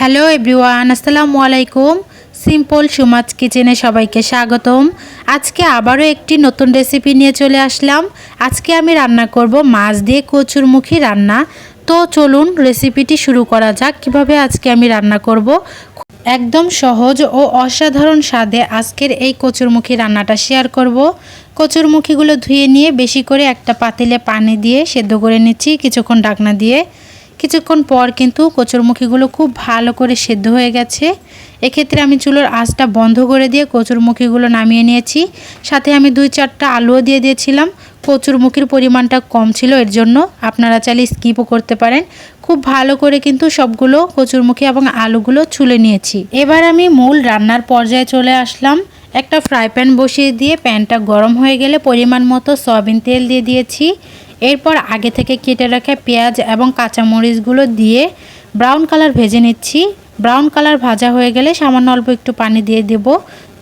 Hello everyone, আসসালামু আলাইকুম। Simple Sumaj কিচেনে সবাইকে স্বাগতম। আজকে আবারও একটি নতুন রেসিপি নিয়ে চলে আসলাম। আজকে আমি রান্না করব মাছ দিয়ে কচুরমুখী রান্না। তো চলুন রেসিপিটি শুরু করা যাক। কিভাবে আজকে আমি রান্না করব, একদম সহজ ও অসাধারণ স্বাদে আজকের এই কচুরমুখী রান্নাটা শেয়ার করব। কচুরমুখীগুলো ধুয়ে নিয়ে বেশি করে একটা পাতিলে পানি দিয়ে সেদ্ধ করে নিচ্ছি কিছুক্ষণ ঢাকনা দিয়ে। কিছুক্ষণ পর কিন্তু কচুরমুখীগুলো খুব ভালো করে সেদ্ধ হয়ে গেছে। এক্ষেত্রে আমি চুলোর আঁচটা বন্ধ করে দিয়ে কচুরমুখীগুলো নামিয়ে নিয়েছি। সাথে আমি 2-4টা আলুও দিয়ে দিয়েছিলাম। কচুরমুখীর পরিমাণটা কম ছিল, এর জন্য আপনারা চাইলে স্কিপও করতে পারেন। খুব ভালো করে কিন্তু সবগুলো কচুরমুখী এবং আলুগুলো ছুলে নিয়েছি। এবার আমি মূল রান্নার পর্যায়ে চলে আসলাম। একটা ফ্রাই প্যান বসিয়ে দিয়ে প্যানটা গরম হয়ে গেলে পরিমাণ মতো সয়াবিন তেল দিয়ে দিয়েছি। এরপর আগে থেকে কেটে রাখা পেঁয়াজ এবং কাঁচামরিচগুলো দিয়ে ব্রাউন কালার ভেজে নিচ্ছি। ব্রাউন কালার ভাজা হয়ে গেলে সামান্য অল্প একটু পানি দিয়ে দেব।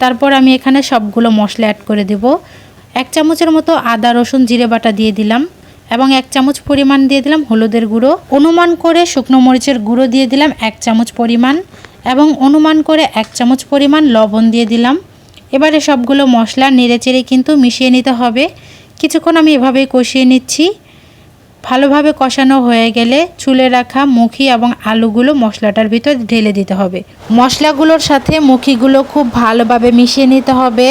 তারপর আমি এখানে সবগুলো মশলা অ্যাড করে দেব। 1 চামচের মতো আদা রসুন জিরে বাটা দিয়ে দিলাম এবং 1 চামচ পরিমাণ দিয়ে দিলাম হলুদের গুঁড়ো। অনুমান করে শুকনো মরিচের গুঁড়ো দিয়ে দিলাম 1 চামচ পরিমাণ এবং অনুমান করে 1 চামচ পরিমাণ লবণ দিয়ে দিলাম। এবারে সবগুলো মশলা নেড়েচেড়ে কিন্তু মিশিয়ে নিতে হবে। কিছুক্ষণ আমি এভাবেই কষিয়ে নিচ্ছি। ভালোভাবে কষানো হয়ে গেলে চুলে রাখা মুখি এবং আলুগুলো মশলাটার ভিতর ঢেলে দিতে হবে। মশলাগুলোর সাথে মুখিগুলো খুব ভালোভাবে মিশিয়ে নিতে হবে।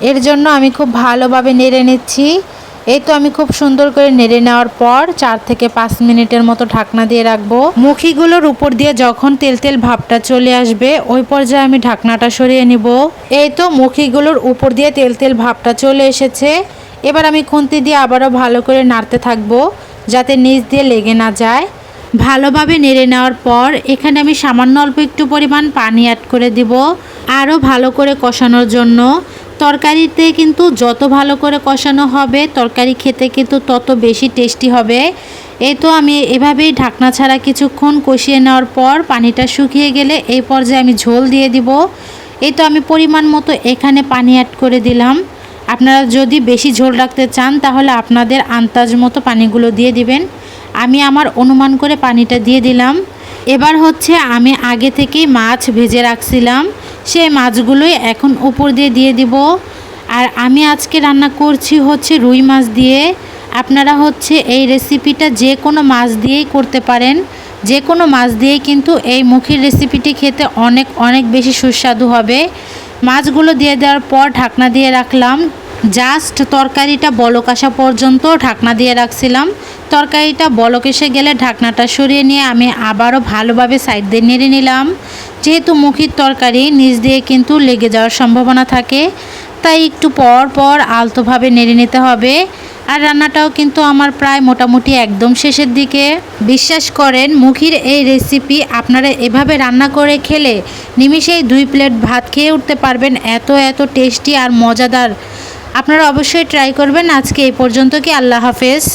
এর জন্য আমি খুব ভালোভাবে নেড়ে নিচ্ছি। এই তো আমি খুব সুন্দর করে নেড়ে নেওয়ার পর 4 থেকে 5 মিনিটের মতো ঢাকনা দিয়ে রাখবো। মুখিগুলোর উপর দিয়ে যখন তেল তেল ভাবটা চলে আসবে ওই পর্যায়ে আমি ঢাকনাটা সরিয়ে নিব। এই তো মুখিগুলোর উপর দিয়ে তেল তেল ভাবটা চলে এসেছে। এবার আমি খুন্তি দিয়ে আবারও ভালো করে নাড়তে থাকবো যাতে নিচ দিয়ে লেগে না যায়। ভালোভাবে নেড়ে নেওয়ার পর এখানে আমি সামান্য অল্প একটু পরিমাণ পানি অ্যাড করে দিব আরও ভালো করে কষানোর জন্য। তরকারিতে কিন্তু যত ভালো করে কষানো হবে তরকারি খেতে কিন্তু তত বেশি টেস্টি হবে। এই তো আমি এভাবেই ঢাকনা ছাড়া কিছুক্ষণ কষিয়ে নেওয়ার পর পানিটা শুকিয়ে গেলে এই পর্যায়ে আমি ঝোল দিয়ে দিব। এই তো আমি পরিমাণ মতো এখানে পানি অ্যাড করে দিলাম। আপনারা যদি বেশি ঝোল রাখতে চান তাহলে আপনাদের আন্দাজ মতো পানিগুলো দিয়ে দিবেন। আমি আমার অনুমান করে পানিটা দিয়ে দিলাম। এবার হচ্ছে আমি আগে থেকেই মাছ ভেজে রাখছিলাম, সেই মাছগুলোই এখন উপর দিয়ে দিয়ে দিব। আর আমি আজকে রান্না করছি হচ্ছে রুই মাছ দিয়ে। আপনারা হচ্ছে এই রেসিপিটা যে কোনো মাছ দিয়েই করতে পারেন। যে কোনো মাছ দিয়েই কিন্তু এই মুখির রেসিপিটি খেতে অনেক অনেক বেশি সুস্বাদু হবে। মাছগুলো দিয়ে দেওয়ার পর ঢাকনা দিয়ে রাখলাম। জাস্ট তরকারিটা বলক আসা পর্যন্ত ঢাকনা দিয়ে রাখছিলাম। তরকারিটা বলক এসে গেলে ঢাকনাটা সরিয়ে নিয়ে আমি আবারও ভালোভাবে সাইড দিয়ে নেড়ে নিলাম। যেহেতু মুখির তরকারি নিচ দিয়ে কিন্তু লেগে যাওয়ার সম্ভাবনা থাকে, তাই একটু পর পর আলতোভাবে নেড়ে নিতে হবে। আর রান্নাটাও কিন্তু আমার প্রায় মোটামুটি একদম শেষের দিকে। বিশ্বাস করেন মুখির এই রেসিপি আপনারা এভাবে রান্না করে খেলে নিমিষেই 2 প্লেট ভাত খেয়ে উঠতে পারবেন। এত এত টেস্টি আর মজাদার। আপনারা অবশ্যই ট্রাই করবেন। আজকে এই পর্যন্ত, কি আল্লাহ হাফেজ।